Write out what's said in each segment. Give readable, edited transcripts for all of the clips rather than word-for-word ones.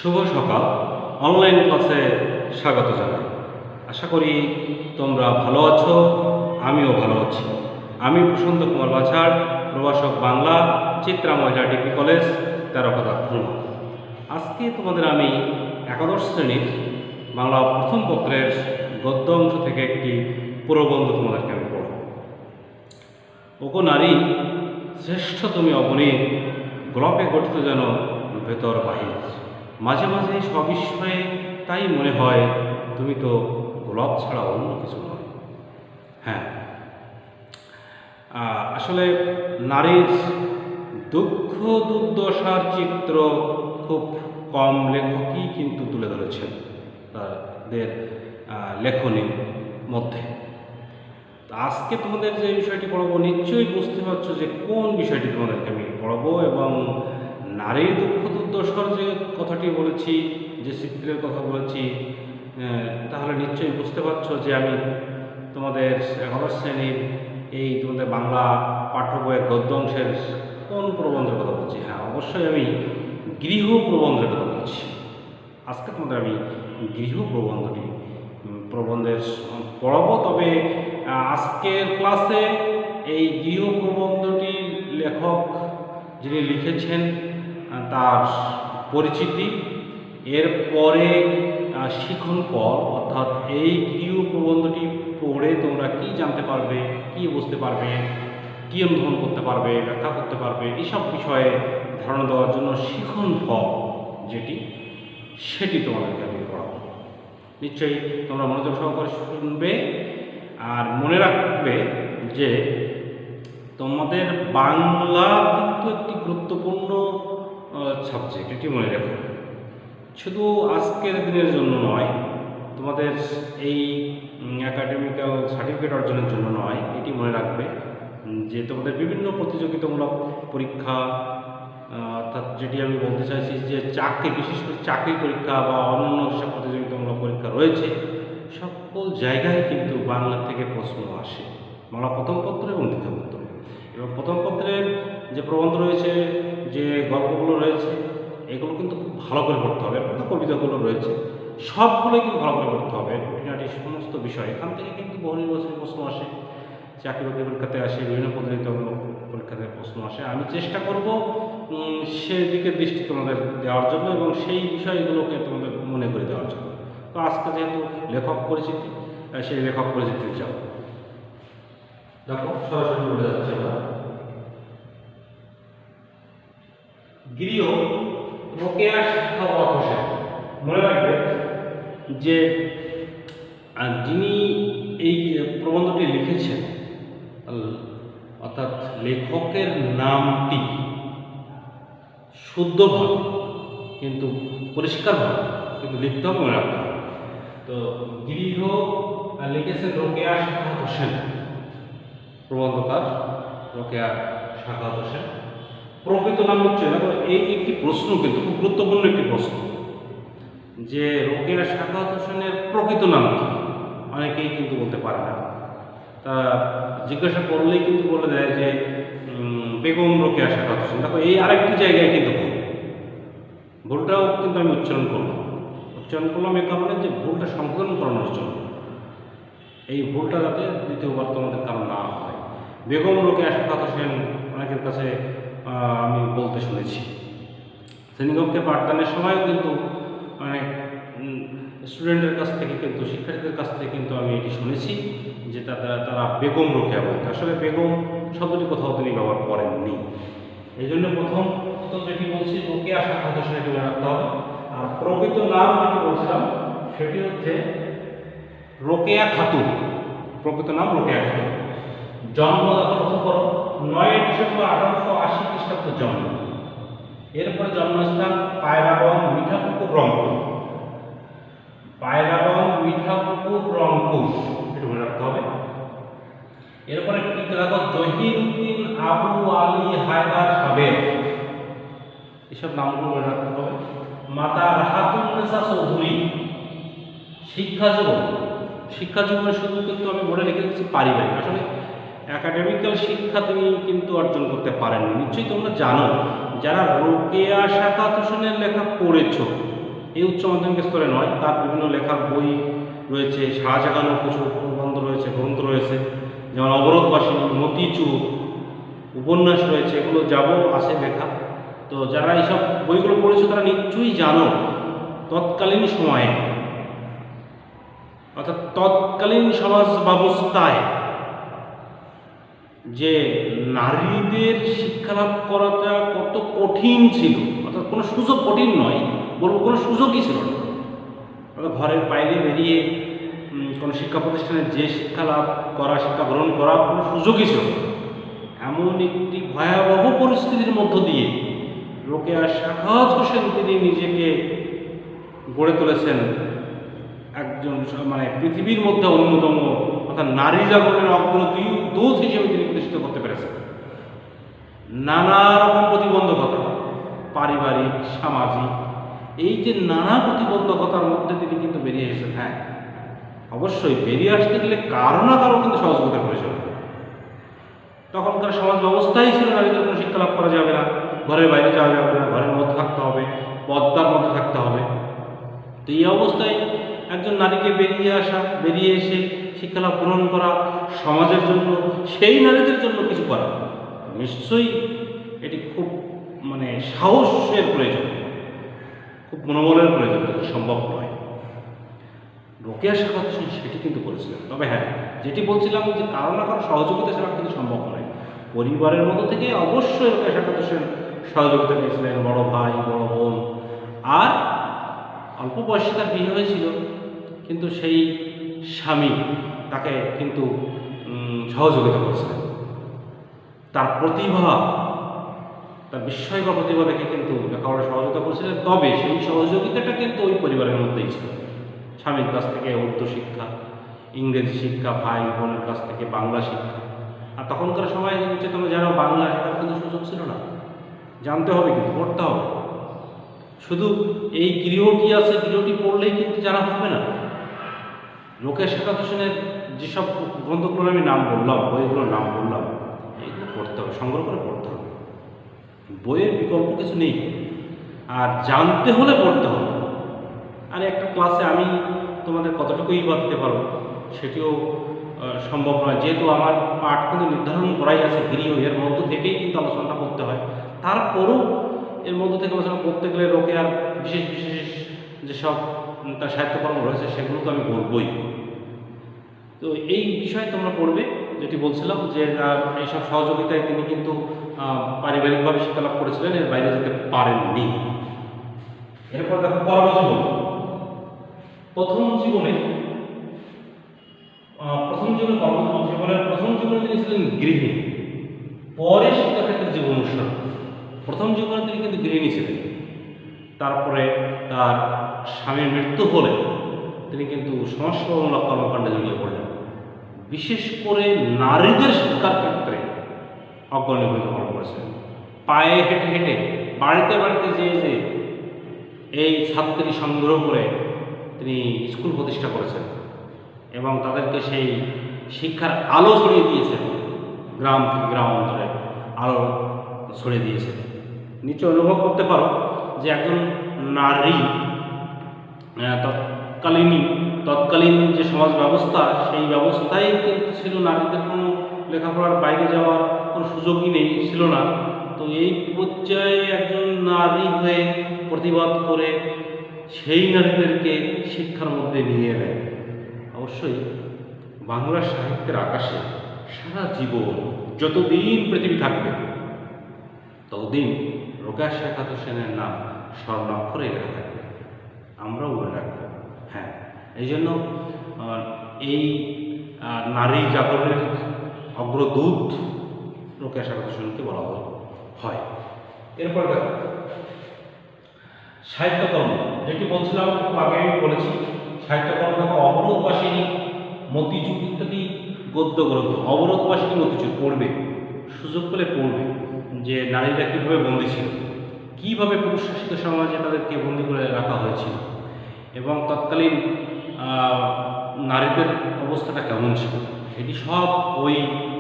শুভ সকাল। অনলাইন ক্লাসে স্বাগত জানাই। আশা করি তোমরা ভালো আছো, আমিও ভালো আছি। আমি প্রশান্ত কুমার বাছাড়, প্রভাষক বাংলা, চিত্রা মহিলা ডিগ্রি কলেজ, তেরোপাতা খুলনা। আজকে তোমাদের আমি একাদশ শ্রেণীর বাংলা প্রথম পত্রের গদ্য অংশ থেকে একটি প্রবন্ধ তোমাদেরকে আমি পড়ব। ওগো নারী, শ্রেষ্ঠ তুমি অবনীত, গোলাপে গঠিত যেন ভেতর বাহির। মাঝে মাঝে সবিস্ময়ে তাই মনে হয় তুমি তো গোলাপ ছাড়া অন্য কিছু নয়। হ্যাঁ, আসলে নারীর দুঃখ দুর্দশার চিত্র খুব কম লেখকই কিন্তু তুলে ধরেছেন তাদের লেখনীর মধ্যে। আজকে তোমাদের যে বিষয়টি পড়াবো নিশ্চয়ই বুঝতে পারছো যে কোন বিষয়টি তোমাদেরকে আমি পড়াবো, এবং নারীর দুঃখ দুর্দশার যে কথাটি বলেছি, যে চিত্রের কথা বলেছি, তাহলে নিশ্চয়ই বুঝতে পারছো যে আমি তোমাদের একাদশ শ্রেণীর এই তোমাদের বাংলা পাঠ্য বইয়ের গদ্য অংশের কোন প্রবন্ধের কথা বলছি। হ্যাঁ, অবশ্যই আমি গৃহ প্রবন্ধের কথা বলছি। আজকে তোমাদের আমি গৃহ প্রবন্ধের পড়াবো। তবে আজকের ক্লাসে এই গৃহ প্রবন্ধটির লেখক যিনি লিখেছেন তার পরিচিতি, এরপরে শিখন পর, অর্থাৎ এই গৃহ প্রবন্ধটি পড়ে তোমরা কি জানতে পারবে, কি বুঝতে পারবে, কি অনুধাবন করতে পারবে, ব্যাখ্যা করতে পারবে, এইসব বিষয়ে ধারণা দেওয়ার জন্য শিখন ফল সেটি তোমাদেরকে আমি পড়াবো। নিশ্চয়ই তোমরা মনোযোগ সহকারে শুনবে আর মনে রাখবে যে তোমাদের বাংলা কিন্তু একটি গুরুত্বপূর্ণ সাবজেক্ট, এটি মনে রাখো। শুধু আজকের দিনের জন্য নয়, তোমাদের এই একাডেমিক্যাল সার্টিফিকেট অর্জনের জন্য নয়, এটি মনে রাখবে যে তোমাদের বিভিন্ন প্রতিযোগিতামূলক পরীক্ষা, অর্থাৎ যেটি আমি বলতে চাইছি যে চাকরি, বিশেষ করে চাকরি পরীক্ষা বা অন্যান্য যেসব প্রতিযোগিতামূলক পরীক্ষা রয়েছে, সকল জায়গায় কিন্তু বাংলা থেকে প্রশ্ন আসে, বাংলা প্রথম পত্র এবং দ্বিতীয় পত্র। এবং প্রথম পত্রের যে প্রবন্ধ রয়েছে, যে গল্পগুলো রয়েছে, এগুলো কিন্তু খুব ভালো করে পড়তে হবে। কবিতাগুলো রয়েছে, সবগুলোই কিন্তু ভালো করে পড়তে হবে। খুঁটিনাটি সমস্ত বিষয় এখান থেকে কিন্তু বহু নির্বাচনী প্রশ্ন আসে, চাকরি বাকরি পরীক্ষাতে আসে, বিভিন্ন প্রতিযোগিতামূলক পরীক্ষাতে প্রশ্ন আসে। আমি চেষ্টা করব সেদিকে দৃষ্টি তোমাদের দেওয়ার জন্য এবং সেই বিষয়গুলোকে তোমাদের মনে করে দেওয়ার জন্য। তো আজকে যেহেতু লেখক পরিচিতি, সেই লেখক পরিচিতি যাও। দেখো, সরাসরি বলে যাচ্ছে আমরা গৃহ রোকেয়া সাখাওয়াত হোসেন। মনে রাখবে যে যিনি এই প্রবন্ধটি লিখেছেন, অর্থাৎ লেখকের নামটি শুদ্ধভাবে কিন্তু পরিষ্কারভাবে কিন্তু লিখতে হবে, মনে রাখতে হবে। তো গৃহ লিখেছেন রোকেয়া সাখাওয়াত হোসেন, প্রবন্ধকার রোকেয়া সাখাওয়াত হোসেন। প্রকৃত নাম হচ্ছে, দেখো এই একটি প্রশ্ন কিন্তু খুব গুরুত্বপূর্ণ একটি প্রশ্ন যে রোকেয়া সাখাওয়াত হোসেনের প্রকৃত নাম কি। অনেকেই কিন্তু বলতে পারে না, তা জিজ্ঞাসা করলেই কিন্তু বলে দেয় যে বেগম রোকেয়া সাখাওয়াত হোসেন। দেখো এই আরেকটি জায়গায় কিন্তু ভুলটাও কিন্তু আমি উচ্চারণ করলাম এই কারণে যে ভুলটা সংশোধন করানোর জন্য, এই ভুলটা যাতে দ্বিতীয়বার তোমাদের কারণ না হয়। বেগম রোকেয়া সাখাওয়াত হোসেন অনেকের কাছে আমি বলতে শুনেছি। শ্রেণীকক্ষে পাঠদানের সময়ও কিন্তু অনেক স্টুডেন্টের কাছ থেকে কিন্তু, শিক্ষার্থীদের কাছ থেকে কিন্তু আমি এটি শুনেছি যে তারা বেগম রোকেয়া বলতে। আসলে বেগম শব্দটি কোথাও তিনি ব্যবহার করেননি। এই জন্য প্রথম যেটি বলছি রোকেয়া সাখাওয়াত হোসেন, এটি মনে রাখতে হবে। আর প্রকৃত নাম যেটি বলছিলাম সেটি হচ্ছে রোকেয়া খাতুন। প্রকৃত নাম রোকেয়া খাতুন। জন্ম লক্ষ্য করো 9 ডিসেম্বর 1880 খ্রিস্টাব্দ জন্ম। এরপরে জন্মস্থান পায়রাবন, মিঠাপুকুর, রংপুর। পায়রাবন, মিঠাপুকুর, রংপুর, এটা মনে রাখতে হবে। এরপরে পিতা জহিরুদ্দিন আবু আলী হায়দার সাবের, এসব নামগুলো মনে রাখতে হবে। মাতা রাহাতুন্নেসা চৌধুরী। শিক্ষা জীবনে শুধু কিন্তু আমি বলে লিখে দিচ্ছি পারিবারিক, আসলে একাডেমিক্যাল শিক্ষা তিনি কিন্তু অর্জন করতে পারেননি। নিশ্চয়ই তোমরা জানো, যারা রোকেয়া সাখাওয়াত হোসেনের লেখা পড়েছ এই উচ্চ মাধ্যমিক স্তরে নয়, তার বিভিন্ন লেখার বই রয়েছে, সারা জাগানো কিছু প্রবন্ধ রয়েছে, গ্রন্থ রয়েছে, যেমন অবরোধবাসিনী, মতিচুর, উপন্যাস রয়েছে, এগুলো যাবো আছে লেখা। তো যারা এইসব বইগুলো পড়েছে তারা নিশ্চয়ই জানো তৎকালীন সময়ে, অর্থাৎ তৎকালীন সমাজ ব্যবস্থায় যে নারীদের শিক্ষালাভ করাটা কত কঠিন ছিল, অর্থাৎ কোনো সুযোগ, কঠিন নয় বলবো, কোনো সুযোগই ছিল না। অর্থাৎ ঘরের বাইরে বেরিয়ে কোনো শিক্ষা প্রতিষ্ঠানে যে শিক্ষা লাভ করা, শিক্ষা গ্রহণ করা কোনো সুযোগই ছিল না। এমন একটি ভয়াবহ পরিস্থিতির মধ্য দিয়ে রোকেয়া সাখাওয়াত হোসেন তিনি নিজেকে গড়ে তুলেছেন একজন মানে পৃথিবীর মধ্যে অন্যতম, অর্থাৎ নারী জাগরণের অগ্রদূত হিসেবে তিনি প্রতিষ্ঠিত করতে পেরেছেন। নানা রকম প্রতিবন্ধকতা, পারিবারিক, সামাজিক, এই যে নানা প্রতিবন্ধকতার মধ্যে তিনি কিন্তু বেরিয়ে এসেছেন। হ্যাঁ, অবশ্যই বেরিয়ে আসতে গেলে কারো না কারো কিন্তু সহযোগিতার প্রয়োজন। তখনকার সমাজ ব্যবস্থাই ছিল নারীদের কোনো শিক্ষা লাভ করা যাবে না, ঘরের বাইরে যাওয়া যাবে না, ঘরের মধ্যে থাকতে হবে, পর্দার মধ্যে থাকতে হবে। তো এই অবস্থায় একজন নারীকে বেরিয়ে এসে শিক্ষালাভ গ্রহণ করা, সমাজের জন্য, সেই নারীদের জন্য কিছু করা, নিশ্চয়ই এটি খুব মানে সাহসের প্রয়োজন, খুব মনোবলের প্রয়োজন, সম্ভব নয়। রোকেয়া সাখাওয়াত হোসেন সেটি কিন্তু করেছিলেন। তবে হ্যাঁ, যেটি বলছিলাম যে কারো না কারো সহযোগিতা ছাড়া কিন্তু সম্ভব নয়। পরিবারের মধ্য থেকে অবশ্যই রোকেয়া সাখাওয়াত হোসেন সহযোগিতা পেয়েছিলেন, বড় ভাই, বড় বোন, আর অল্প বয়সে তার বিয়ে হয়েছিল, কিন্তু সেই স্বামী তাকে কিন্তু সহযোগিতা করেছিলেন। তার প্রতিভা, তার বিস্ময়কর প্রতিভা দেখে কিন্তু লেখাপড়া সহযোগিতা করেছিলেন। তবে সেই সহযোগিতাটা কিন্তু ওই পরিবারের মধ্যেই ছিল। স্বামীর কাছ থেকে উর্দু শিক্ষা, ইংরেজি শিক্ষা, ভাই বোনের কাছ থেকে বাংলা শিক্ষা। আর তখনকার সময় হচ্ছে তোমরা যারা বাংলা শেখার কিন্তু সুযোগ ছিল না, জানতে হবে, কিন্তু পড়তে হবে। শুধু এই গৃহটি আছে, গৃহটি পড়লেই কিন্তু জানা হবে না। রোকেয়া সাখাওয়াত হোসেনের যেসব গ্রন্থগুলোর আমি নাম বললাম, বইগুলোর নাম বললাম, এইগুলো পড়তে হবে, সংগ্রহ করে পড়তে হবে। বইয়ের বিকল্প কিছু নেই, আর জানতে হলে পড়তে হবে। আর একটা ক্লাসে আমি তোমাদের কতটুকুই বা দিতে পারবো সেটিও সম্ভব নয়, যেহেতু আমার পাঠ কিন্তু নির্ধারণ করাই আছে গৃহ, এর মধ্য থেকেই কিন্তু আলোচনাটা করতে হয়। তারপরও এর মধ্য থেকে আলোচনা করতে গেলে রোকেয়ার বিশেষ বিশেষ যেসব তার সাহিত্যকর্ম রয়েছে সেগুলো তো আমি বলবই। তো এই বিষয়ে তোমরা পড়বে, যেটি বলছিলাম যে এইসব সহযোগিতায় তিনি কিন্তু পারিবারিকভাবে শিক্ষালাভ করেছিলেন, এর বাইরে যেতে পারেননি। এরপর দেখো কর্মজীবন। প্রথম জীবনে কর্মজীবনের প্রথম জীবনে তিনি ছিলেন গৃহিণী, পরে শিক্ষাক্ষেত্রে জীবন অনুসরণ। প্রথম জীবনে তিনি কিন্তু গৃহিণী ছিলেন, তারপরে তার স্বামীর মৃত্যু হলে তিনি কিন্তু সমাজসেবামূলক কর্মকাণ্ডে জড়িয়ে পড়লেন। বিশেষ করে নারীদের শিক্ষার ক্ষেত্রে অগ্রণী ভূমিকা পালন করেছিলেন। পায়ে হেঁটে হেঁটে বাড়িতে বাড়িতে যেয়ে এই ছাত্রী সংগ্রহ করে তিনি স্কুল প্রতিষ্ঠা করেছেন এবং তাদেরকে সেই শিক্ষার আলো ছড়িয়ে দিয়েছেন, গ্রাম থেকে গ্রামান্তরে আলো ছড়িয়ে দিয়েছেন। নিচে অনুভব করতে পারো যে একজন নারী তৎকালীন যে সমাজ ব্যবস্থা, সেই ব্যবস্থাই কিন্তু ছিল নারীদের কোনো লেখাপড়ার বাইরে যাওয়ার কোনো সুযোগই ছিল না। তো এই পর্যায়ে একজন নারী হয়ে প্রতিবাদ করে সেই নারীদেরকে শিক্ষার মধ্যে নিয়ে এলেন। অবশ্যই বাংলা সাহিত্যের আকাশে সারা জীবন যতদিন পৃথিবী থাকবে ততদিন রোকেয়া সাখাওয়াত হোসেনের নাম স্বর্ণাক্ষরে লেখা থাকবে, আমরাও মনে রাখবো। হ্যাঁ, এই জন্য এই নারী জাগরণের অগ্রদূত রোকেয়া সাখাওয়াত হোসেনকে বলা হয়। এরপর দেখো সাহিত্যকর্ম, যেটি বলছিলাম আগে বলেছি, সাহিত্যকর্ম দেখো অবরোধবাসিনী, মতিচুর ইত্যাদি গদ্য গ্রন্থ। অবরোধবাসিনী, মতিচুর পড়বে, সুযোগ পেলে পড়বে, যে নারীরা কীভাবে বন্দী ছিল, কীভাবে পুরুষ শাসিত সমাজে তাদেরকে বন্দী করে রাখা হয়েছিল এবং তৎকালীন নারীদের অবস্থাটা কেমন ছিল, এটি সব ওই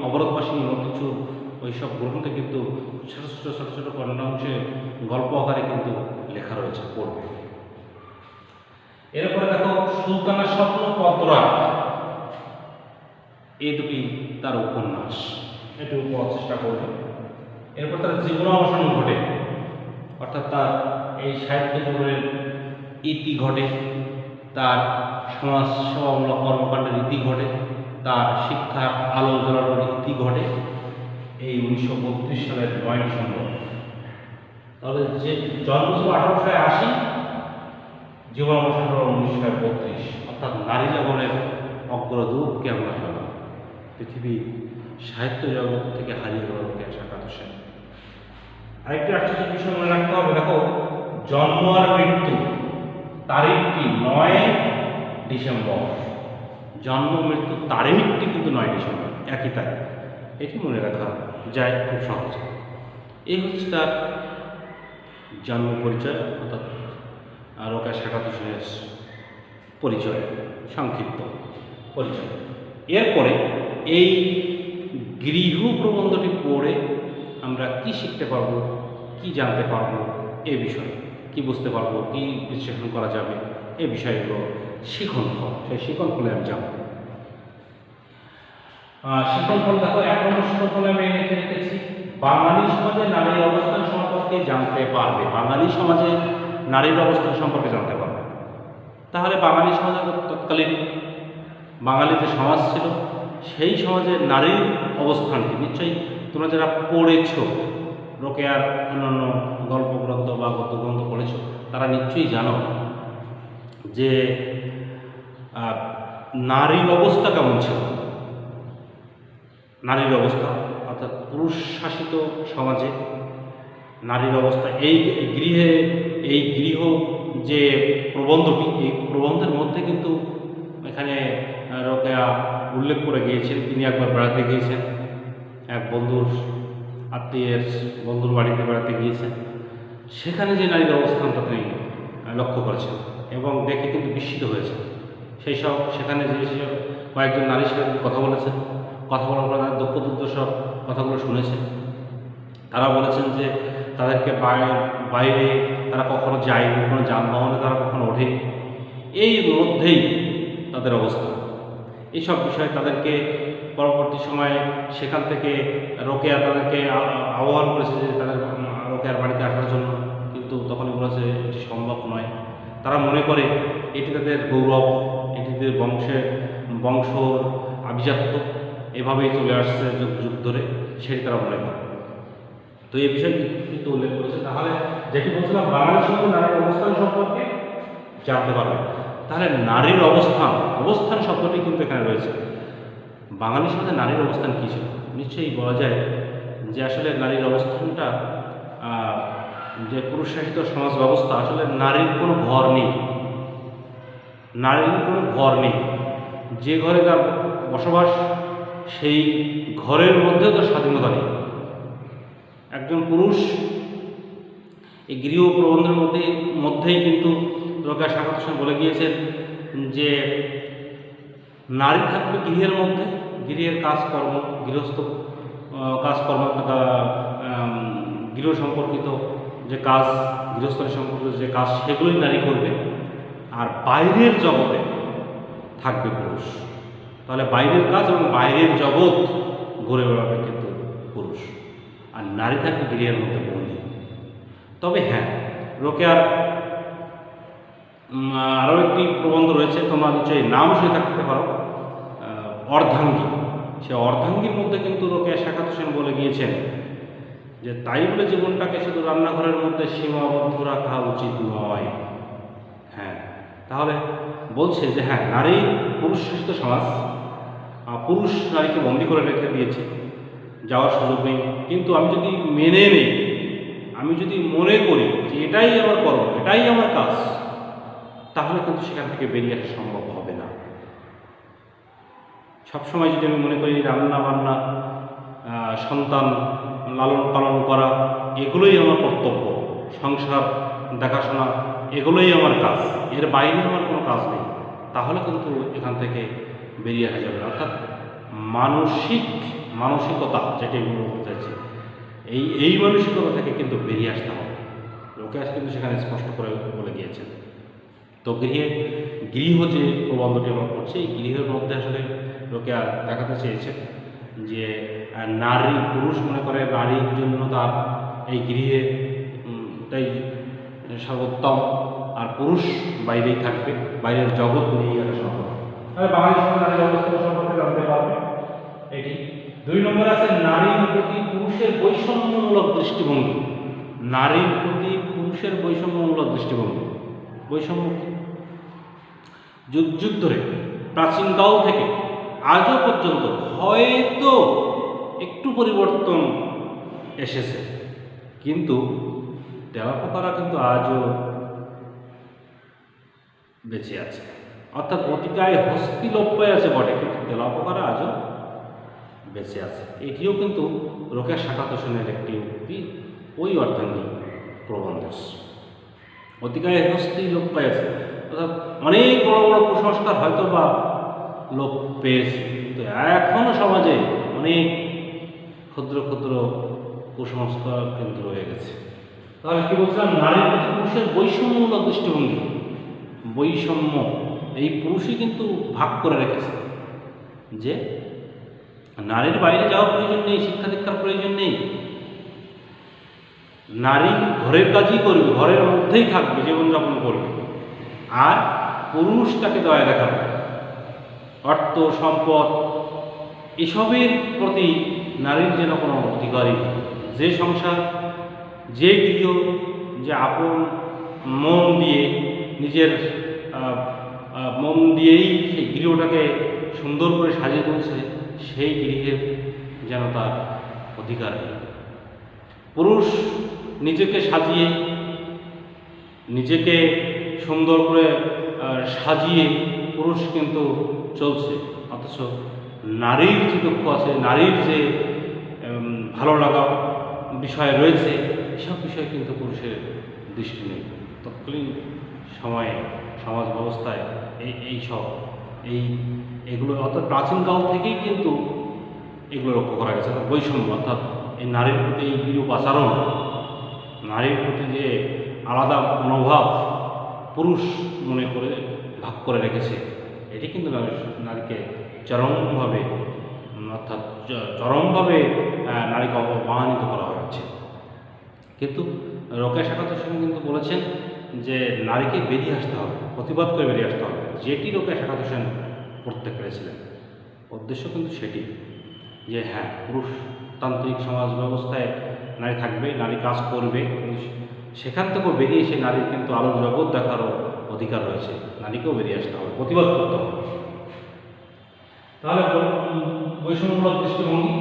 অবরোধবাসিনী, মতিচুর ওই সব গ্রন্থে কিন্তু ছোটো ছোটো খণ্ডাংশে গল্প আকারে কিন্তু লেখা রয়েছে, পড়বে। এরপরে দেখো সুলতানের স্বপ্ন পত্রা, এই দুটি তার উপন্যাস, একটু পড়ার চেষ্টা করবে। এরপর তার জীবনাবসান ঘটে, অর্থাৎ তার এই সাহিত্য জীবনের ইতি ঘটে, তার সমাজ সেবামূলক কর্মকাণ্ডের ইতি ঘটে, তার শিক্ষার আলো জ্বালানোর ইতি ঘটে এই 1932 সালের 9 ডিসেম্বর। তাহলে যে জন্ম ছিল 1880, জীবনাবসান হল 1932, অর্থাৎ নারী জীবনের অগ্রদূতকে আমরা পেলাম। পৃথিবী সাহিত্য জগৎ থেকে হারিয়ে গেল রোকেয়া সাখাওয়াত হোসেন। আরেকটি আশ্চর্য বিষয় মনে রাখতে হবে, দেখো জন্ম আর মৃত্যু তারিখটি 9 ডিসেম্বর, জন্ম মৃত্যু তারিখটি কিন্তু 9 ডিসেম্বর, একই তারিখ। এটি মনে রাখা যায় খুব সহজে। এই হচ্ছে তার জন্ম পরিচয়, অর্থাৎ রোকেয়া সাখাওয়াত হোসেনের পরিচয়, সংক্ষিপ্ত পরিচয়। এরপরে এই গৃহ প্রবন্ধটি পড়ে আমরা কি শিখতে পারবো, কি জানতে পারবো, এ বিষয়ে কি বুঝতে পারবো, কি বিশ্লেষণ করা যাবে, এই বিষয়গুলো শিখনফল। সেই শিখনফলে আমি যাব। শিখনফল দেখো, 1 নম্বর শিখনফলে আমি রেখেছি বাঙালি সমাজে নারীর অবস্থান সম্পর্কে জানতে পারবে। বাঙালি সমাজে নারীর অবস্থান সম্পর্কে জানতে পারবে। তাহলে বাঙালি সমাজের তৎকালীন বাঙালি যে সমাজ ছিল, সেই সমাজের নারীর অবস্থানটি নিশ্চয়ই তোমরা যারা পড়েছ, রোকেয়ার অন্যান্য গল্প গ্রন্থ বা গদ্য গ্রন্থ পড়েছ, তারা নিশ্চয়ই জানো যে নারীর অবস্থা কেমন ছিল। নারীর অবস্থা অর্থাৎ পুরুষ শাসিত সমাজে নারীর অবস্থা, এই গৃহে, এই গৃহ যে প্রবন্ধটি, এই প্রবন্ধের মধ্যে কিন্তু এখানে রোকেয়া উল্লেখ করে গিয়েছেন, তিনি একবার বেড়াতে গিয়েছেন, এক বন্ধুর আত্মীয়ের বন্ধুর বাড়িতে বেড়াতে গিয়েছেন। সেখানে যে নারীর অবস্থানটা তিনি লক্ষ্য করেছেন এবং দেখে কিন্তু বিস্মিত হয়েছেন। সেই সব সেখানে যে কয়েকজন নারীর সাথে কথা বলেছেন, কথা বলার পর তাদের দুঃখ দুর্দশা কথাগুলো শুনেছেন। তারা বলেছেন যে তাদেরকে বাইরে তারা কখনো যায়নি, কোনো যানবাহনে তারা কখনো ওঠেনি, এই মধ্যেই তাদের অবস্থা। এইসব বিষয়ে তাদেরকে পরবর্তী সময়ে সেখান থেকে রোকেয়া তাদেরকে আহ্বান করেছে যে তাদের রোকেয়ার বাড়িতে আসার জন্য, কিন্তু তখনই বলেছে এটি সম্ভব নয়। তারা মনে করে এটি তাদের গৌরব, এটি তাদের বংশ আভিজাত্য, এভাবেই চলে আসছে যুগ যুগ ধরে, সেটি তারা মনে করে। তো এই বিষয়টি কিন্তু উল্লেখ করেছে। তাহলে যেটি বলছিলাম বাঙালির সঙ্গে নারীর অবস্থান সম্পর্কে জানতে পারবে। তাহলে নারীর অবস্থান শব্দটি কিন্তু এখানে রয়েছে। বাঙালির সমাজে নারীর অবস্থান কী ছিল? নিশ্চয়ই বলা যায় যে আসলে নারীর অবস্থানটা, যে পুরুষ শাসিত সমাজ ব্যবস্থা, আসলে নারীর কোনো ঘর নেই, নারীর কোনো ঘর নেই। যে ঘরে তার বসবাস, সেই ঘরের মধ্যেও তার স্বাধীনতা নেই। একজন পুরুষ এই গৃহ প্রবন্ধের মধ্যেই কিন্তু রোকেয়া সাখাওয়াত হোসেন বলে গিয়েছেন যে নারী থাকবে গৃহের মধ্যে, গৃহের কাজকর্ম, গৃহস্থ কাজকর্ম, গৃহ সম্পর্কিত যে কাজ, গৃহস্থলী সম্পর্কিত যে কাজ, সেগুলোই নারী করবে। আর বাইরের জগতে থাকবে পুরুষ। তাহলে বাইরের কাজ এবং বাইরের জগৎ ঘুরে বেড়াবে কিন্তু পুরুষ, আর নারী থাকবে গৃহের মধ্যে বন্দী। তবে হ্যাঁ, রোকেয়ার আরও একটি প্রবন্ধ রয়েছে, তোমরা নিশ্চয়ই নাম শুনে থাকতে পারো, অর্ধাঙ্গী। সে অর্ধাঙ্গীর মধ্যে কিন্তু রোকেয়া সাখাওয়াত হোসেন বলে গিয়েছেন যে তাই বলে জীবনটাকে শুধু রান্নাঘরের মধ্যে সীমাবদ্ধ রাখা উচিত নয়। হ্যাঁ, তাহলে বলছে যে হ্যাঁ, নারী পুরুষ শাসিত সমাজ, পুরুষ নারীকে বন্দি করে রেখে দিয়েছে, যাওয়ার সুযোগ নেই। কিন্তু আমি যদি মেনে নেই, আমি যদি মনে করি যে এটাই আমার কর্ম, এটাই আমার কাজ, তাহলে কিন্তু সেখান থেকে বেরিয়ে আসা সম্ভব হবে না। সবসময় যদি আমি মনে করি রান্না বান্না, সন্তান লালন পালন করা, এগুলোই আমার কর্তব্য, সংসার দেখাশোনা এগুলোই আমার কাজ, এর বাইরে আমার কোনো কাজ নেই, তাহলে কিন্তু এখান থেকে বেরিয়ে আসা যাবে না। অর্থাৎ মানসিকতা যেটা আমি বলতে চাইছি, এই মানসিকতা থেকে কিন্তু বেরিয়ে আসতে হবে। রোকেয়া কিন্তু সেখানে স্পষ্ট করে বলে গিয়েছেন। তো গৃহ যে প্রবন্ধটি আমরা করছি, এই গৃহের মধ্যে আসলে রোকেয়া দেখাতে চেয়েছে যে নারী পুরুষ মনে করে নারীর জন্য তার এই গৃহে তাই সর্বোত্তম, আর পুরুষ বাইরেই থাকবে, বাইরের জগৎ নিয়েই একটা সম্পর্ক। তাহলে বাঙালি সমাজে নারীর অবস্থা সম্পর্কে জানতে পারবে এটি। 2 নম্বর আছে নারীর প্রতি পুরুষের বৈষম্যমূলক দৃষ্টিভঙ্গি। নারীর প্রতি পুরুষের বৈষম্যমূলক দৃষ্টিভঙ্গি। বৈষম্য যুগ যুগ ধরে প্রাচীনকাল থেকে আজও পর্যন্ত হয়তো একটু পরিবর্তন এসেছে, কিন্তু তেলাপোকারা কিন্তু আজও বেঁচে আছে। অর্থাৎ অতিকায় হস্তি লোপ পেয়ে আছে বটে, কিন্তু তেলাপোকারা আজও বেঁচে আছে। এটিও কিন্তু রোকেয়া শাখাত হোসেনের একটি উক্তি, ওই অর্ধাঙ্গিক প্রবন্ধের। অতিকায় হস্তি লোপ পেয়েছে, অর্থাৎ অনেক বড় বড় কুসংস্কার হয়তো বা লোপ পেয়েছে, কিন্তু এখনও সমাজে অনেক ক্ষুদ্র ক্ষুদ্র কুসংস্কার কিন্তু রয়ে গেছে। তাহলে কি বলছিলাম, নারীর প্রতি পুরুষের বৈষম্যমূলক দৃষ্টিভঙ্গি। বৈষম্য এই পুরুষই কিন্তু ভাগ করে রেখেছে যে নারীর বাইরে যাওয়ার প্রয়োজন নেই, শিক্ষা দীক্ষার প্রয়োজন নেই, নারী ঘরের কাজই করবে, ঘরের মধ্যেই থাকবে, জীবনযাপন করবে, আর পুরুষ তাকে দয়া দেখাবে। অর্থ সম্পদ এসবের প্রতি নারীর যেন কোনো অধিকারই নেই। যে সংসার, যে গৃহ, যে আপন মন দিয়ে নিজের মন দিয়েই সেই গৃহটাকে সুন্দর করে সাজিয়ে তুলছে, সেই গৃহের যেন তার অধিকার নেই। পুরুষ নিজেকে সাজিয়ে, নিজেকে সুন্দর করে সাজিয়ে পুরুষ কিন্তু চলছে, অথচ নারীর যে দুঃখ আছে, নারীর যে ভালো লাগা বিষয় রয়েছে, এসব বিষয় কিন্তু পুরুষের দৃষ্টি নেই। তৎকালীন সময়ে সমাজ ব্যবস্থায় এগুলো অর্থাৎ প্রাচীনকাল থেকেই কিন্তু এগুলো লক্ষ্য করা গেছে। বৈষম্য অর্থাৎ এই নারীর প্রতি এই বিরূপ আচরণ, নারীর প্রতি যে আলাদা মনোভাব পুরুষ মনে করে ভাগ করে রেখেছে, এটি কিন্তু নারীকে চরমভাবে অর্থাৎ চরমভাবে নারীকে অবমানিত করা হয়েছে। কিন্তু রোকেয়া শাখাত হোসেন কিন্তু বলেছেন যে নারীকে বেরিয়ে আসতে হবে, প্রতিবাদ করে বেরিয়ে আসতে হবে, যেটি রোকেয়া শাখাত হোসেন করতে পেরেছিলেন। উদ্দেশ্য কিন্তু সেটি যে হ্যাঁ, পুরুষতান্ত্রিক সমাজ ব্যবস্থায় নারী থাকবে, নারী কাজ করবে, কিন্তু সেখান থেকেও বেরিয়ে এসে নারীর কিন্তু আলোর জগৎ দেখারও অধিকার রয়েছে, নারীকেও বেরিয়ে আসতে হবে, প্রতিবাদ করতে হবে। তাহলে বৈষম্যমূলক দৃষ্টিভঙ্গি।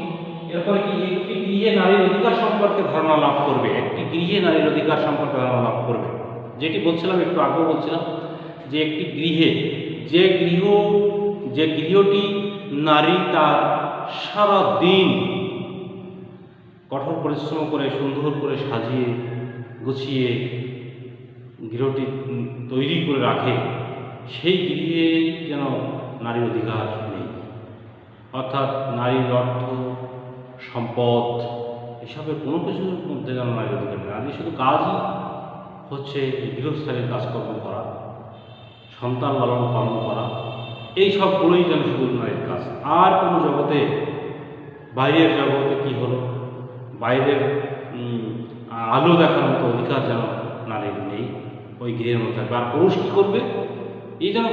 এরপরে কি, একটি গৃহে নারীর অধিকার সম্পর্কে ধারণা লাভ করবে, একটি গৃহে নারীর অধিকার সম্পর্কে ধারণা লাভ করবে, যেটি বলছিলাম একটু আগেও বলছিলাম যে একটি গৃহে যে গৃহটি নারী তার সারা দিন কঠোর পরিশ্রম করে সুন্দর করে সাজিয়ে গুছিয়ে গৃহটি তৈরি করে রাখে, সেই গৃহে যেন নারীর অধিকার নেই। অর্থাৎ নারীর অর্থ সম্পদ এসবের কোনো কিছুর মধ্যে যেন নারীর অধিকার নেই। নারী শুধু কাজই হচ্ছে গৃহস্থালীর কাজকর্ম করা, সন্তান লালন পালন করা, এই সবগুলোই যেন শুধু নারীর কাজ। আর কোনো জগতে, বাইরের জগতে কি হলো, বাইরের আলো দেখার মতো অধিকার যেন নারীর নেই, ওই গৃহের মধ্যে থাকবে। আর পুরুষ কী করবে, এই যেন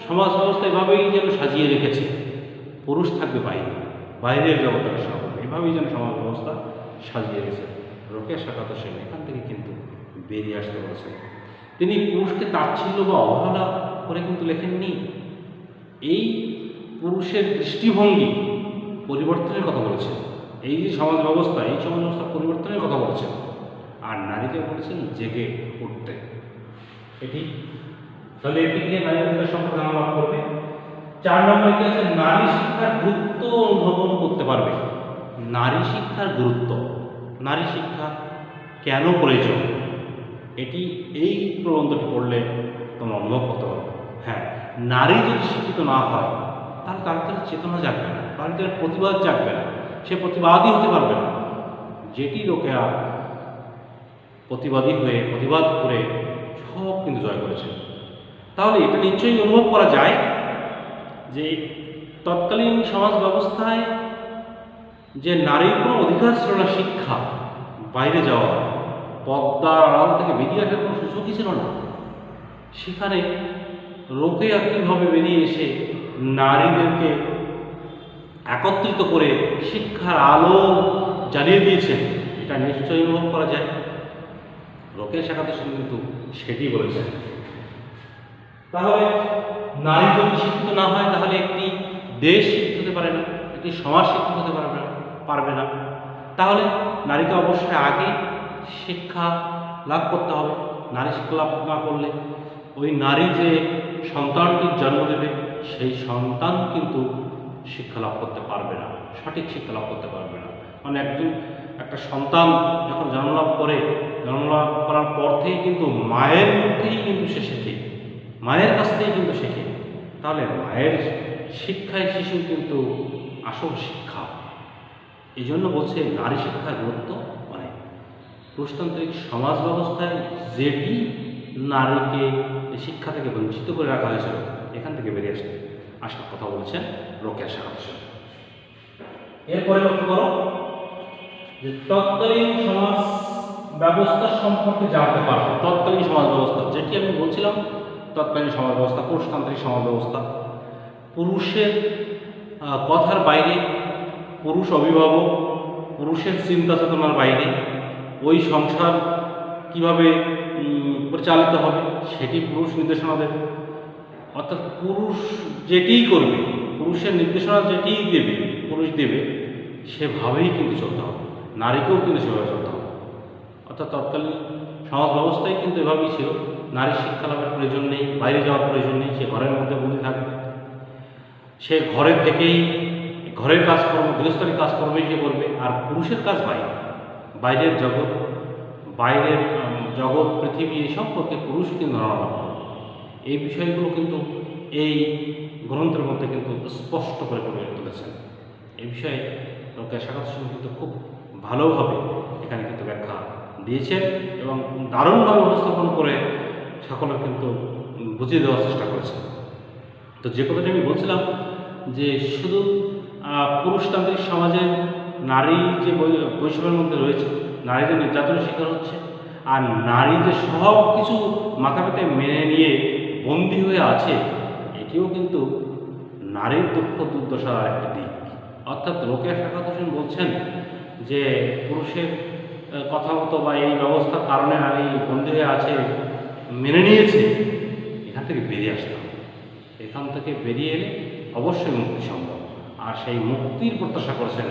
সমাজ ব্যবস্থা এভাবেই যেন সাজিয়ে রেখেছে, পুরুষ থাকবে বাইরের জগতের সঙ্গে, এভাবেই যেন সমাজ ব্যবস্থা সাজিয়ে রেখেছে। রোকেয়া শাখাত হোসেন এখান থেকে কিন্তু বেরিয়ে আসতে বলেছেন। তিনি পুরুষকে তাচ্ছিল্য বা অবহেলা করে কিন্তু লেখেননি, এই পুরুষের দৃষ্টিভঙ্গি পরিবর্তনের কথা বলেছেন, এই যে সমাজ ব্যবস্থা, এই সমাজ ব্যবস্থা পরিবর্তনের কথা বলেছেন, আর নারীকে বলেছেন জেগে উঠতে। এটি তাহলে এটি নিয়ে নারী অধিকার সম্পর্কে ধারণা লাভ করবে। 4 নম্বরে কি আছে, নারী শিক্ষার গুরুত্ব অনুধাবন করতে পারবে। নারী শিক্ষার গুরুত্ব, নারী শিক্ষা কেন প্রয়োজন, এটি এই প্রবন্ধটি পড়লে তোমরা অনুভব করতে পারবে। হ্যাঁ, নারী যদি শিক্ষিত না হয় তাহলে তার ভিতরে চেতনা জাগবে না, তার ভিতরে প্রতিবাদ জাগবে না, সে প্রতিবাদী হতে পারবে না। যেটি রোকেয়া প্রতিবাদী হয়ে প্রতিবাদ করে সব কিন্তু জয় করেছে। তাহলে এটা নিশ্চয়ই অনুভব করা যায় যে তৎকালীন সমাজ ব্যবস্থায় যে নারীর কোনো অধিকার ছিল না, শিক্ষা, বাইরে যাওয়া, পর্দার আড়াল থেকে বেরিয়ে আসার কোনো সুযোগই ছিল না। সেখানে রোকেয়া কীভাবে বেরিয়ে এসে নারীদেরকে একত্রিত করে শিক্ষার আলো জ্বালিয়ে দিয়েছেন, এটা নিশ্চয়ই অনুভব করা যায়। রোকেয়া শাখাত হোসেন কিন্তু সেটি বলেছেন। তাহলে নারী যদি শিক্ষিত না হয় তাহলে একটি দেশ শিক্ষিত হতে পারে না, একটি সমাজ শিক্ষিত হতে পারবে না। তাহলে নারীকে অবশ্যই আগে শিক্ষা লাভ করতে হবে। নারী শিক্ষা লাভ না করলে ওই নারী যে সন্তানটির জন্ম দেবে সেই সন্তান কিন্তু শিক্ষা লাভ করতে পারবে না, সঠিক শিক্ষা লাভ করতে পারবে না। মানে একটা সন্তান যখন জন্মলাভ করার পর থেকেই কিন্তু মায়ের মধ্যেই কিন্তু সে শেখে, মায়ের কাছ থেকেই কিন্তু শেখে। তাহলে মায়ের শিক্ষায় শিশু কিন্তু আসল শিক্ষা। এই জন্য বলছে নারী শিক্ষার গুরুত্ব অনেক। পুরুষতান্ত্রিক সমাজ ব্যবস্থায় যেটি নারীকে শিক্ষা থেকে বঞ্চিত করে রাখা হয়েছিল, এখান থেকে বেরিয়ে আসার কথা বলছেন রোকেয়া শাখাত হোসেন। এরপরে লক্ষ্য করো যে তৎকালীন সমাজ ব্যবস্থা সম্পর্কে জানতে পারবে। তৎকালীন সমাজ ব্যবস্থা যেটি আমি বলছিলাম, তৎকালীন সমাজ ব্যবস্থা পুরুষতান্ত্রিক সমাজ ব্যবস্থা। পুরুষের কথার বাইরে, পুরুষ অভিভাবক, পুরুষের চিন্তা চেতনার বাইরে ওই সংসার কিভাবে পরিচালিত হবে সেটি পুরুষ নির্দেশনা দেবে। অর্থাৎ পুরুষ যেটিই করবে, পুরুষের নির্দেশনা যেটিই দেবে, পুরুষ দেবে, সেভাবেই কিন্তু চলতে হবে। নারীকেও কিন্তু সেভাবে চলতে হবে। অর্থাৎ তৎকালীন সমাজ ব্যবস্থায় কিন্তু এভাবেই ছিল। নারীর শিক্ষা লাভের প্রয়োজন নেই, বাইরে যাওয়ার প্রয়োজন নেই, সে ঘরের মধ্যে বন্দি থাকবে। সে ঘরে থেকেই ঘরের কাজকর্ম, গৃহস্থলী কাজকর্মই সে করবে। আর পুরুষের কাজ বাইরের জগৎ, পৃথিবী, এই সম্পর্কে পুরুষ কিন্তু ধারণা করবে। এই বিষয়গুলো কিন্তু এই গ্রন্থের মধ্যে কিন্তু স্পষ্ট করে তুলেছেন। এই বিষয়ে রোকেয়া শাখাত হোসেন কিন্তু খুব ভালোভাবে এখানে কিন্তু ব্যাখ্যা দিয়েছেন এবং দারুণভাবে উপস্থাপন করে সকলে কিন্তু বুঝিয়ে দেওয়ার চেষ্টা করেছেন। তো যে কথাটি আমি বলছিলাম যে শুধু পুরুষতান্ত্রিক সমাজে নারী যে বৈষম্যের মধ্যে রয়েছে, নারী যে নির্যাতনের শিকার হচ্ছে, আর নারী যে সব কিছু মাথা পেতে মেনে নিয়ে বন্দী হয়ে আছে, এটিও কিন্তু নারীর দুঃখ দুর্দশার একটি দিক। অর্থাৎ রোকেয়া শাখাত হোসেন বলছেন যে পুরুষের কথা মতো বা এই ব্যবস্থার কারণে নারী বন্দী হয়ে আছে, মেনে নিয়েছে, এখান থেকে বেরিয়ে আসতে হবে। এখান থেকে বেরিয়ে এলে অবশ্যই মুক্তি সম্ভব। আর সেই মুক্তির প্রত্যাশা করেছেন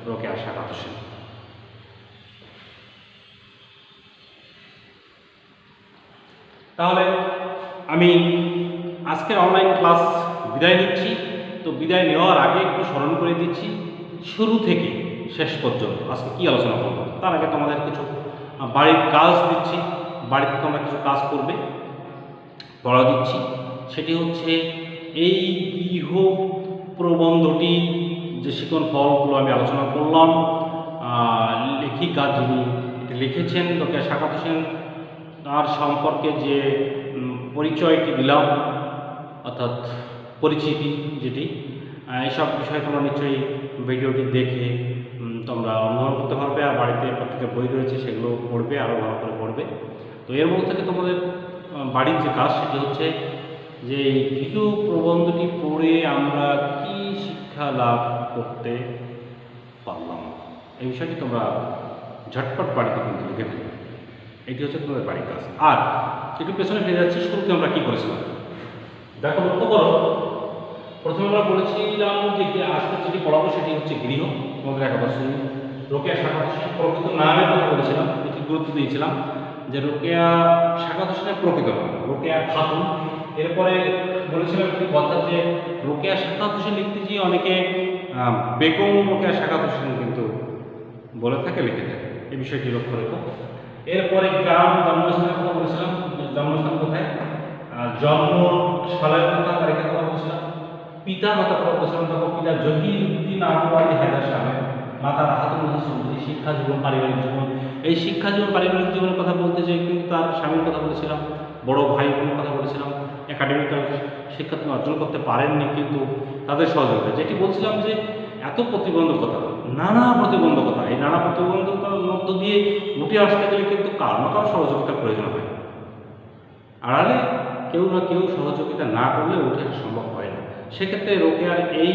রোকেয়া শাখাত হোসেন। তাহলে আমি আজকের অনলাইন ক্লাস বিদায় নিচ্ছি। তো বিদায় নেওয়ার আগে একটু স্মরণ করে দিচ্ছি শুরু থেকে শেষ পর্যন্ত আজকে কী আলোচনা করব। তার আগে তোমাদের কিছু বাড়ির কাজ দিচ্ছি, বাড়িতে তোমরা কিছু কাজ করবে, পড়া দিচ্ছি। সেটি হচ্ছে এই গৃহ প্রবন্ধটি যে শিকন ফলগুলো আমি আলোচনা করলাম, লেখিকা যিনি এটি লিখেছেন রোকেয়া শাখাত হোসেন, তার সম্পর্কে যে পরিচয়টি দিলাম, অর্থাৎ পরিচিতি যেটি, এসব বিষয়ে তোমরা নিশ্চয়ই ভিডিওটি দেখে তোমরা অনুভব করতে পারবে। আর বাড়িতে প্রত্যেকের বই রয়েছে, সেগুলো পড়বে, আরও ভালো করে পড়বে। তো এর মধ্যে থেকে তোমাদের বাড়ির যে কাজ সেটি হচ্ছে যে এই গৃহ প্রবন্ধটি পড়ে আমরা কি শিক্ষা লাভ করতে পারলাম, এই বিষয়টি তোমরা ঝটপট বাড়িতে কিন্তু লিখে ফেলবে। এটি হচ্ছে তোমাদের বাড়ির কাজ। আর একটু পেছনে ফিরে যাচ্ছি, শুরুতে আমরা কী করেছিলাম দেখো, লক্ষ্য করো। প্রথমে আমরা বলেছিলাম যে আজকে যেটি পড়াবো সেটি হচ্ছে গৃহ। তোমাদের একাদশ শ্রেণী রোকেয়া শাখাত হোসেন প্রকৃত নামের কথা বলেছিলাম, এটি গুরুত্ব দিয়েছিলাম যে রোকেয়া শাখাত হোসেনের প্রকৃত নাম রোকেয়া খাতুন। এরপরে বলেছিলাম একটি কথা যে রোকেয়া শাখাত হোসেন লিখতে গিয়ে অনেকে বেগম রোকেয়া শাখাত হোসেন কিন্তু বলে থাকে, লিখে থাকে, এই বিষয়টি লক্ষ্য রেখো। এরপরে গ্রাম, জন্মস্থানের কথা বলেছিলাম, জন্মস্থান কোথায়, জন্ম সালের কথা, তারিখের কথা বলেছিলাম। পিতা মাতা কথা বলেছিলাম, তখন পিতা জহিরুদ্দিন আকবরী হায়দার সাহেব, মাতা রাহাতুল চৌধুরী। শিক্ষা জীবন, পারিবারিক জীবন, এই শিক্ষা জীবন পারিবারিক জীবনের কথা বলতে যে কিন্তু তার স্বামীর কথা বলেছিলাম, বড় ভাই বোনের কথা বলেছিলাম, একাডেমিক্যাল শিক্ষা তিনি অর্জন করতে পারেননি, কিন্তু তাদের সহযোগিতা, যেটি বলছিলাম যে এত প্রতিবন্ধকতা, নানা প্রতিবন্ধকতা, এই নানা প্রতিবন্ধকতার মধ্য দিয়ে উঠে আসতে গেলে কিন্তু কারো না কারো সহযোগিতার প্রয়োজন হয়। আড়ালে কেউ না কেউ সহযোগিতা না করলে উঠে আসা সম্ভব হয় না। সেক্ষেত্রে রোকেয়ার এই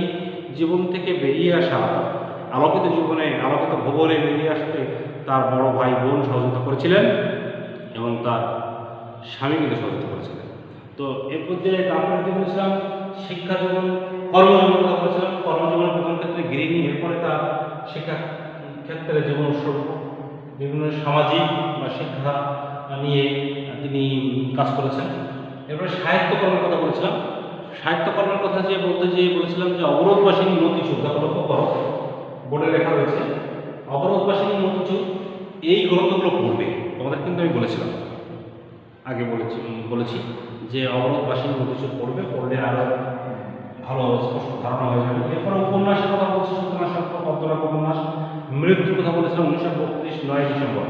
জীবন থেকে বেরিয়ে আসা, আলোকিত জীবনে, আলোকিত ভুবনে বেরিয়ে আসতে তার বড় ভাই বোন সহযোগিতা করেছিলেন এবং তার স্বামী কিন্তু সহযোগিতা করেছিলেন। তো এরপর যে তারপরে কি বলেছিলাম, শিক্ষা জীবন, কর্মজীবনের কথা বলেছিলাম। কর্মজীবনের প্রথম ক্ষেত্রে গৃহিণী, এরপরে তার শিক্ষা ক্ষেত্রে জীবন উৎসর্গ, বিভিন্ন সামাজিক বা শিক্ষা নিয়ে তিনি কাজ করেছেন। এরপরে সাহিত্যকর্মের কথা বলেছিলাম। সাহিত্যকর্মের কথা যে বলেছিলাম যে অবরোধবাসিনী মতিচুর, দেখো লক্ষ্য করো বোর্ডে লেখা রয়েছে অবরোধবাসিনী মতিচুর, এই গ্রন্থগুলো পড়বে তোমাদের, কিন্তু আমি বলেছিলাম আগে বলেছি যে অবরোধবাসিনী মতিচুর পড়বে, পড়লে আরও ভালো স্পষ্ট ধারণা হয়ে যাবে। এরপরে উপন্যাসের কথা বলছি, সত্যনারায়ণ পদ্মনাথ উপন্যাস। মৃত্যুর কথা বলেছিলাম 1932 9 ডিসেম্বর।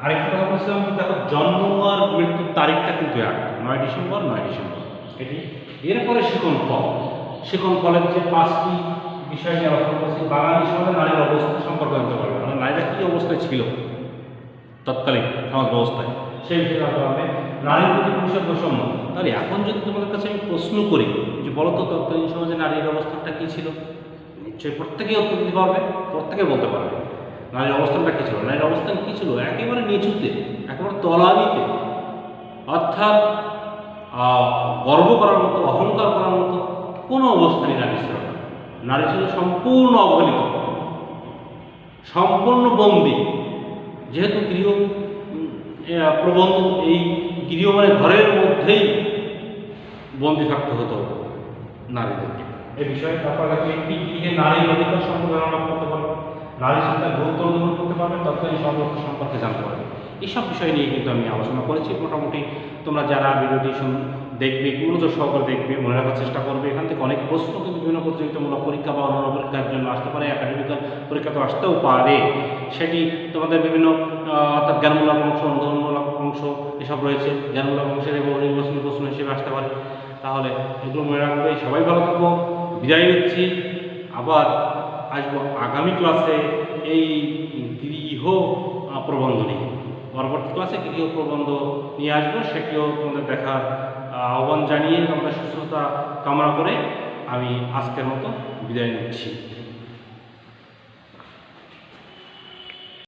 আরেকটা কথা বলেছিলাম, দেখো জন্ম আর মৃত্যুর তারিখটা কিন্তু এক, 9 ডিসেম্বর 9 ডিসেম্বর এটি। এরপরে শিখন ফলের যে 5টি বিষয় নিয়ে আলোচনা করছি। বাঙালি সমাজে নারীর অবস্থা সম্পর্কে জানতে পারবে, মানে নারীরা কী অবস্থায় ছিল তৎকালীন সমাজ ব্যবস্থায়, সেই বিষয়ে জানতে পারবে। নারীর প্রতি পুরুষের বৈষম্য, তাহলে এখন যদি তোমাদের কাছে আমি প্রশ্ন করি যে বলো তো তৎকালীন সমাজে নারীর অবস্থানটা কী ছিল, নিশ্চয়ই প্রত্যেকেই উত্তর দিতে পারবে, প্রত্যেকে বলতে পারবে নারীর অবস্থানটা কী ছিল। নারীর অবস্থান কী ছিল? একেবারে নিচুতে, একেবারে তলানিতে, অর্থাৎ গর্ব করার মতো, অহংকার করার মতো কোনো অবস্থানই নারী ছিল না। নারী ছিল সম্পূর্ণ অবহেলিত, সম্পূর্ণ বন্দী। যেহেতু গৃহ প্রবন্ধ, এই গৃহ মানে ঘরের মধ্যেই বন্দী থাকতে হতো নারীদেরকে। এই বিষয়ে তারপর একটি গৃহে নারীর অধিকার সম্পর্কে ধারণা করতে পারবে, নারী শিক্ষার গুরুত্ব অনুধাবন করতে পারবে, তৎকালীন সংরক্ষণ সম্পর্কে জানতে পারবে। এইসব বিষয় নিয়ে কিন্তু আমি আলোচনা করেছি। মোটামুটি তোমরা যারা ভিডিওটি দেখবে, মনোযোগ সহকারে দেখবে, মনে রাখার চেষ্টা করবে। এখান থেকে অনেক প্রশ্ন কিন্তু বিভিন্ন প্রতিযোগিতামূলক পরীক্ষা বা অন্যান্য পরীক্ষার জন্য আসতে পারে, একাডেমিক্যাল পরীক্ষা তো আসতেও পারে। সেটি তোমাদের বিভিন্ন অর্থাৎ জ্ঞানমূলক অংশ, অনুধাবনমূলক অংশ এসব রয়েছে, জ্ঞানমূলক অংশের এবং নির্বাচনী প্রশ্ন হিসেবে আসতে পারে। তাহলে এগুলো মনে রাখবে। সবাই ভালো থাকবো, বিদায় নিচ্ছি। আবার আসবো আগামী ক্লাসে এই গৃহ প্রবন্ধ নিয়ে। পরবর্তী ক্লাসে গৃহ প্রবন্ধ নিয়ে আসবো, সেটিও তোমাদের দেখার আহ্বান জানিয়ে, তোমাদের সুস্থতা কামনা করে আমি আজকের মতো বিদায় নিচ্ছি।